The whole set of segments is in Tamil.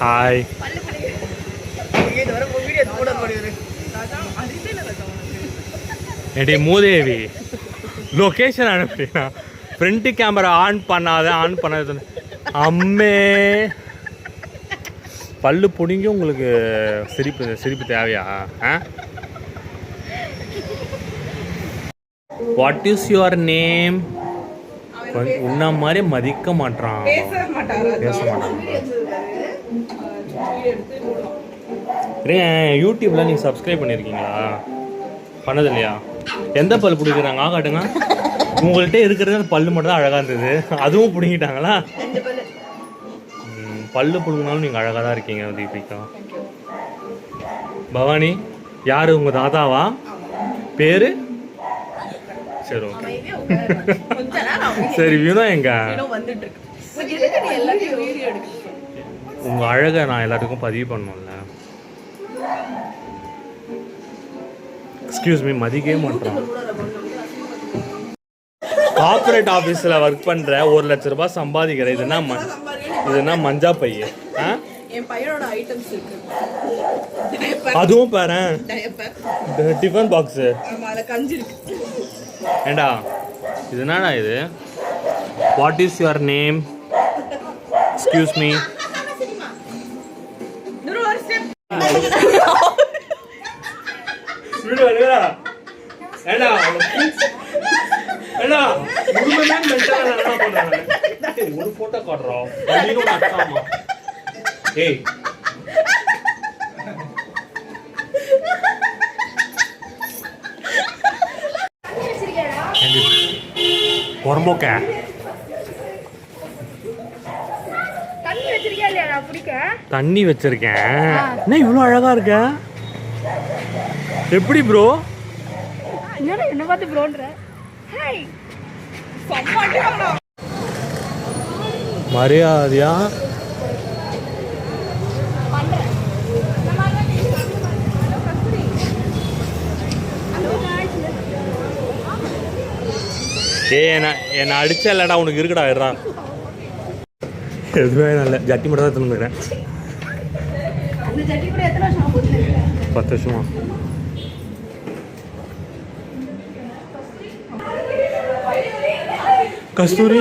ஹாய். ஏடி மூதேவி லொகேஷன் அனுப்பினா ஃப்ரண்ட் கேமரா ஆன் பண்ணாத அம்மே பல்லு புடிங்கி உங்களுக்கு சிரிப்பு தேவையா? What is your name? உன்ன மாதிரி மதிக்க மாட்டான், பேச மாட்டான். யூடியூப்ல நீங்க சப்ஸ்கிரைப் பண்ணிருக்கீங்களா? பண்ணது இல்லையா? எந்த பல் பிடிக்கிறாங்க காட்டுங்க. உங்கள்கிட்ட இருக்கிறது அந்த பல்லு மட்டும் தான் அழகா இருந்தது, அதுவும் பிடிங்கிட்டாங்களா? பல்லு பிடுங்கினாலும் நீங்க அழகா தான் இருக்கீங்க தீபிகா. பவானி யாரு உங்க தாத்தாவா? பேரு? சரி ஓகே. சரி வினோ எங்க? உங்க அழகை நான் எல்லாத்துக்கும் பதிவு பண்ணணும்ல. எக்ஸ்கியூஸ் மீ, மதிக்கவே மாட்டோம். கார்பரேட் ஆஃபீஸில் ஒர்க் பண்ணுற 1 லட்ச ரூபாய் சம்பாதிக்கிற இதுனா மஞ்சா பைய. என் பையனோட ஐட்டம்ஸ் இருக்கு. அதுவும் பாரு, டிஃபன் பாக்ஸ் கஞ்சி இருக்கு. ஏண்டா இது என்னடா இது? What is your name? Excuse me. ஒரு போட்டோ காட்டுறோம். ஏய் பொறம்போக்க தண்ணி வச்சிருக்கேன். என்ன இவ்வளோ அழகா இருக்க? எப்படி ப்ரோ? என்ன பார்த்து ப்ரோன்ற? மரியாதையா என்ன அடிச்ச இல்லடா, உனக்கு இருக்குடா இருடா. எதுவுமே நல்ல ஜட்டி மட்டும் தான் திரும்புகிறேன். 10 வருஷமா. கஸ்தூரி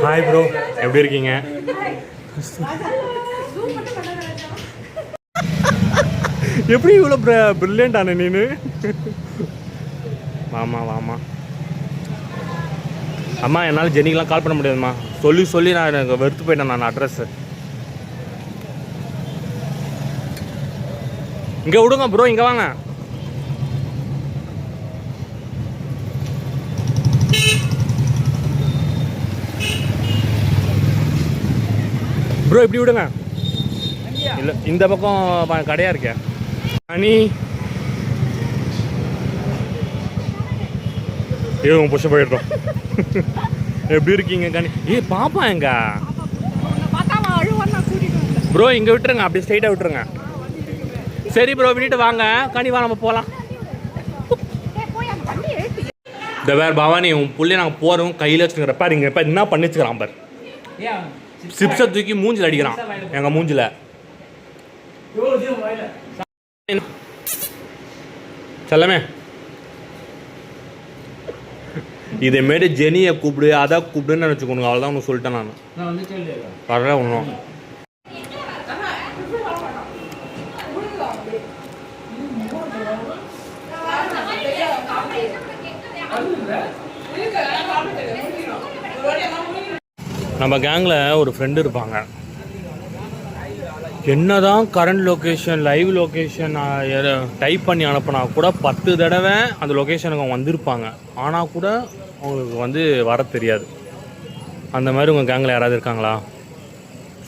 ஹாய் ப்ரோ, எப்படி இருக்கீங்க? எப்படி இவ்வளோ பிரில்லியன்ட் ஆன நீனு? வாமா அம்மா, என்னால் ஜெனிக்கெலாம் கால் பண்ண முடியாதும்மா. சொல்லி நான் எனக்கு வெறுத்து போயிட்டேன். நான் அட்ரஸ் இங்கே விடுங்க ப்ரோ, இங்கே வாங்க. ப்ரோ இப்படி விடுங்க. இல்லை இந்த பக்கம் கடையாக இருக்க அனி. உங்க புஷ போயிடுறோம். எப்படி இருக்கீங்க கனி? பாப்பா எங்க? ப்ரோ இங்கே விட்டுருங்க, அப்படி ஸ்ட்ரைட்டாக விட்டுருங்க. சரி ப்ரோ விட்டுட்டு வாங்க கனி, வா நம்ம போகலாம். இந்த வேறு பவானி உன் புள்ளைய நாங்கள் போகிறோம் கையில் வச்சுக்கிறப்ப இங்கே இப்போ என்ன பண்ணி வச்சுக்கிறான் பார். சிப்ஸை தூக்கி மூஞ்சில் அடிக்கிறான் எங்கள் மூஞ்சில். செல்லமே இதேமாரி ஜெனியை கூப்பிடு, அதை கூப்பிடுன்னு நினச்சிக்கோங்க. அவ்வளோதான் ஒன்று சொல்லிட்டேன் நான். வர்ற ஒன்றும் நம்ம கேங்கில் ஒரு ஃப்ரெண்டு இருப்பாங்க. என்னதான் current location live location type பண்ணி அனுப்பினா கூட 10 தடவை அந்த லொக்கேஷனுக்கு அவங்க வந்திருப்பாங்க. ஆனால் கூட அவங்களுக்கு வர தெரியாது. அந்த மாதிரி உங்கள் கேங்கில் யாராவது இருக்காங்களா?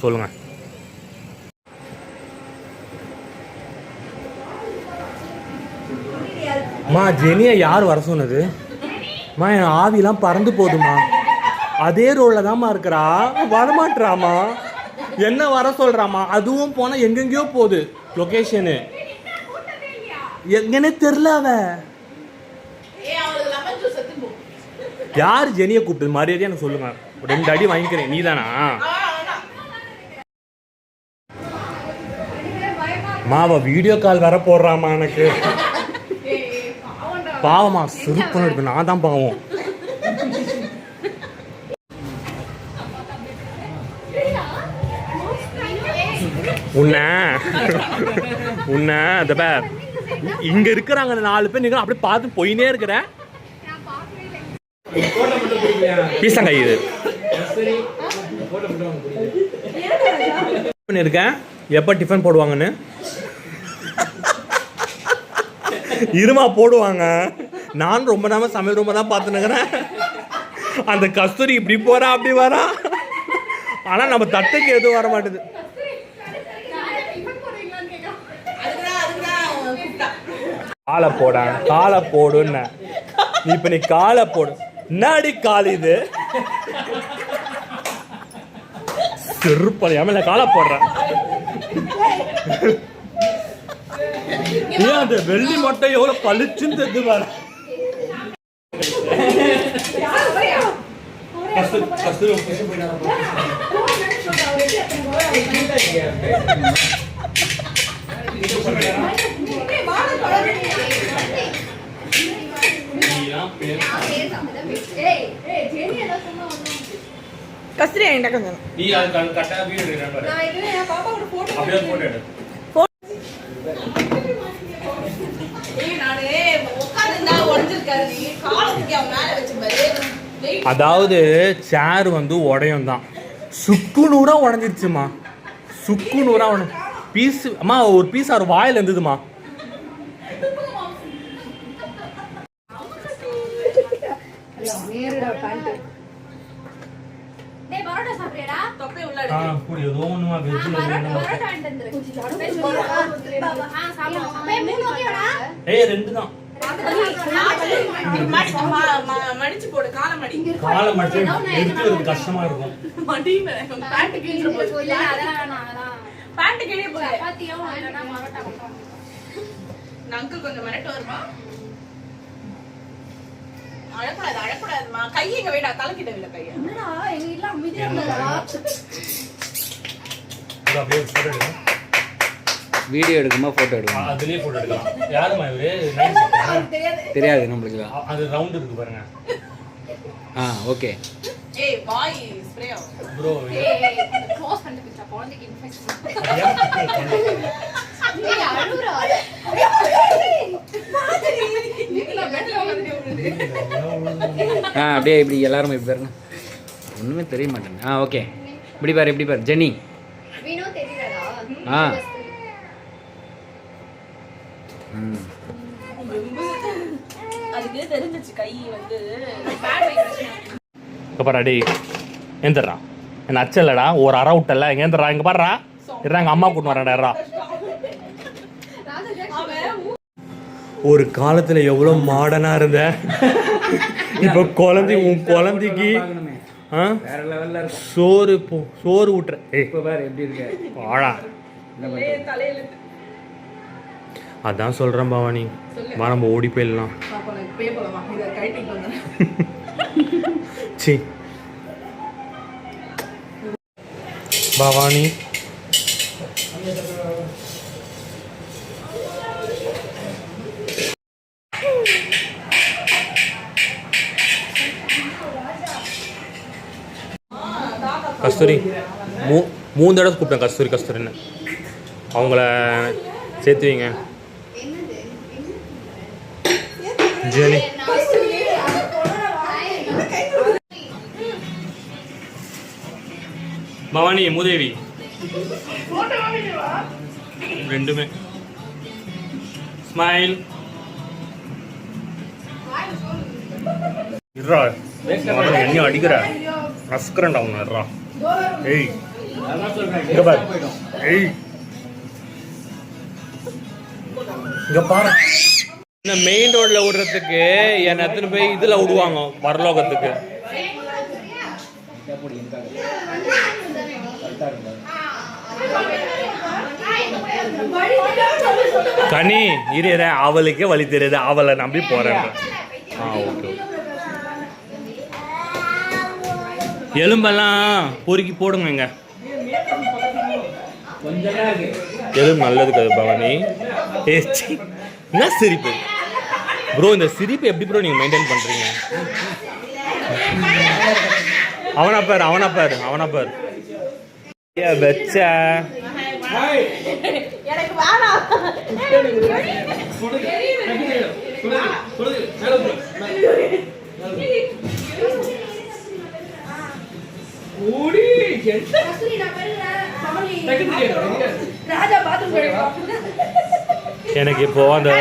சொல்லுங்கள். அம்மா ஜெனியை யார் வர சொன்னது? அம்மா என் ஆவிலாம் பறந்து போகுதுமா. அதே ரோலில் தான்மா இருக்கிறா, வரமாட்டுறாமா. என்ன வர சொல்கிறாமா? அதுவும் போனால் எங்கெங்கேயோ போகுது லொக்கேஷனு. எங்கன்னே தெரில. அவ யார் ஜெனியை கூப்பிட்டு மரியாதையா எனக்கு சொல்லுங்க. 2 அடி வாங்கிக்கிறேன். நீ தானா? மாவா வீடியோ கால் வர போடுறாமா எனக்கு. பாவமா சுருப்பம் இருக்கு, நான் தான் பாவம். உன்ன இங்க இருக்கிறாங்க 4 பேர், நீங்க அப்படியே பார்த்து போயினே இருக்கிற. பீசங்க இது இருக்கேன். எப்ப டிஃபன் போடுவாங்கன்னு இருமா போடுவாங்க. நான் ரொம்ப நேரம் சமையல் ரொம்ப தான் பார்த்துனுக்கிறேன். அந்த கஸ்தூரி இப்படி போறா அப்படி வரா, ஆனா நம்ம தட்டுக்கு எதுவும் வர மாட்டேது. காலை போடுன்னு இப்ப நீ காலை போடு. என்னடி கால் இது? செருப்படையாம காலை போடுறேன். ஏன் அந்த வெள்ளி மொட்டை எவ்வளவு பளிச்சுன்னு தெரிஞ்சு பாரு. கஸ்தூரி என்கிட்ட கொஞ்சம் நீ அது கரெக்ட்டா வீடியோ எடுக்கறேன் பாரு. நான் இது என் பாப்பாவோட போட்டோ அப்படியே போட்டோ எடு. நானே உட்கார்ந்தா உடைஞ்சிருக்காரு. நீ கால தூக்கி அவன் மேல வச்சு பாரு. அதாவது சேர் வந்து உடையும் தான். சுக்குநூறா உடைஞ்சிருச்சுமா. சுக்குநூறா பீஸ் அம்மா, ஒரு பீஸ் அவர் வாயில இருந்ததுமா. நேரடா பேண்ட். டேய் பரோட்டா சாப்பிடுறடா? தொப்பை உள்ள அடி. புடி ஏதோ ஒண்ணுமா வெஜ் பரோட்டா வாங்கிட்டு வந்துரு. சாப்பிடு. அப்பே 3 ஓகேடா? ஏய் 2 தான். மடிச்சு போடு. காலை மடிச்சு எடுக்கிறது கஷ்டமா இருக்கும். மடியில பேண்ட் கிழிஞ்சு போச்சு. இல்ல அதெல்லாம் பேண்ட் கிழிய போகுது. பாத்தியா இல்லனா பரோட்டா கொண்டு. அங்கிள் கொஞ்சம் மிரட்ட வருமா? அழக்கூடாதுமா. கை எங்க வைடா, தலைக்கிட்ட விட கைய. என்னடா எங்க இல்ல அமைதியா இருந்தாடா. அப்படியே போட்டோ எடுங்க. வீடியோ எடுக்குமா போட்டோ எடுக்குமா? அதுலயே போட்டோ எடுக்கலாம். யாருமா இவரு? தெரியாது நம்மளுக்கு. அது ரவுண்ட் இருக்கு பாருங்க. ஓகே. ஏய் பாய் ஸ்ப்ரே ப்ரோ ஏய் க்ளோஸ் பண்ணி பிச்சா குழந்தைக்கு இன்ஃபெக்ஷன். நீ அழுறா. அப்படியே இப்படி எல்லாரும் இப்படி பாருங்க. ஒண்ணுமே தெரிய மாட்டேங்க. ஓகே. இப்படி பாரு ஜெனி. வீணோ தெரியலடா. அதுக்கு தெரிஞ்சிச்சு கை வந்து பேட் வைக்கிறது. பாரு அடி ஏந்திரா. என்ன அச்சல்லடா, ஒரு அரை விட்டல. ஏந்திரா, இங்க பாருடா. இருறாங்க, அம்மா கூட்டு வரேன்டா. ஒரு காலத்துல எவ்வளவு மாடர்னா இருந்த, இப்ப உன் குழந்தைக்கு வேற லெவல்ல இருக்கு. சோறு ஊட்டுற. இப்ப பாரு எப்படி இருக்கு வாழா. அதான் சொல்றேன் பவானி, வா நம்ம ஓடி போயிடலாம். சி பவானி கஸ்தூரி 3 தடவை கூப்பிட்டேன். கஸ்தூரின்னு அவங்கள சேர்த்து வைங்க. ஜெனி பவானி மூதேவி ரெண்டுமே ஸ்மைல். இருறா, என்ன அடிக்கிற அஸ்கரண்டா உன்ன. இருறா. ஏய் இங்க பாரு. ஏய் இங்க பாரு. இந்த மெயின் ரோட்ல விடுறதுக்கு என்ன எத்தனை போய் இதுல விடுவாங்க பரலோகத்துக்கு. கனி இரு, அவளுக்கே வழி தெரியாது, அவளை நம்பி போறேன். ஓகே. எலும்பெல்லாம் பொறுக்கி போடுங்க. இங்க கொஞ்சம் எது நல்லதுக்கு அது பவானி? என்ன சிரிப்பு ப்ரோ? இந்த சிரிப்பு எப்படி ப்ரோ நீங்கள் மெயின்டைன் பண்ணுறீங்க? அவனா பார் வச்ச எனக்கு வேணாம். எனக்கு இப்போ அந்த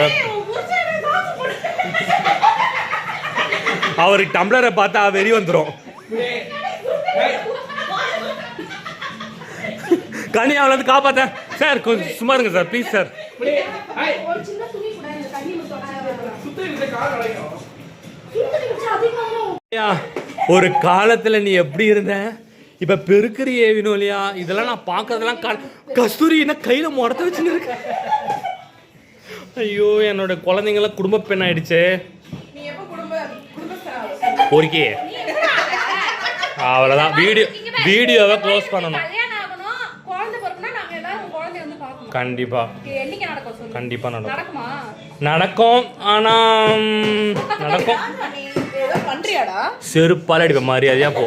அவருக்கு டம்ளரை பார்த்தா வெறி வந்துடும். கனியாவில் வந்து காப்பாத்தேன் சார், கொஞ்சம் சும்மா இருங்க சார் ப்ளீஸ் சார். ஒரு காலத்துல நீ எப்படி இருந்த, இப்ப பெருக்கிறியே வினோலியா. இதெல்லாம் நான் பாக்குறதெல்லாம் கஸ்தூரி என்ன கையில முடத்த வச்சுன்னு இருக்க. ஐயோ என்னோட குழந்தைங்களாம் குடும்ப பெண் ஆயிடுச்சு. ஒருக்கே அவ்வளவுதான். வீடியோவை க்ளோஸ் பண்ணணும். கண்டிப்பா கண்டிப்பா நடக்கும். ஆனா நடக்கும். செருப்பால அடிப்ப மரியாதையா போ.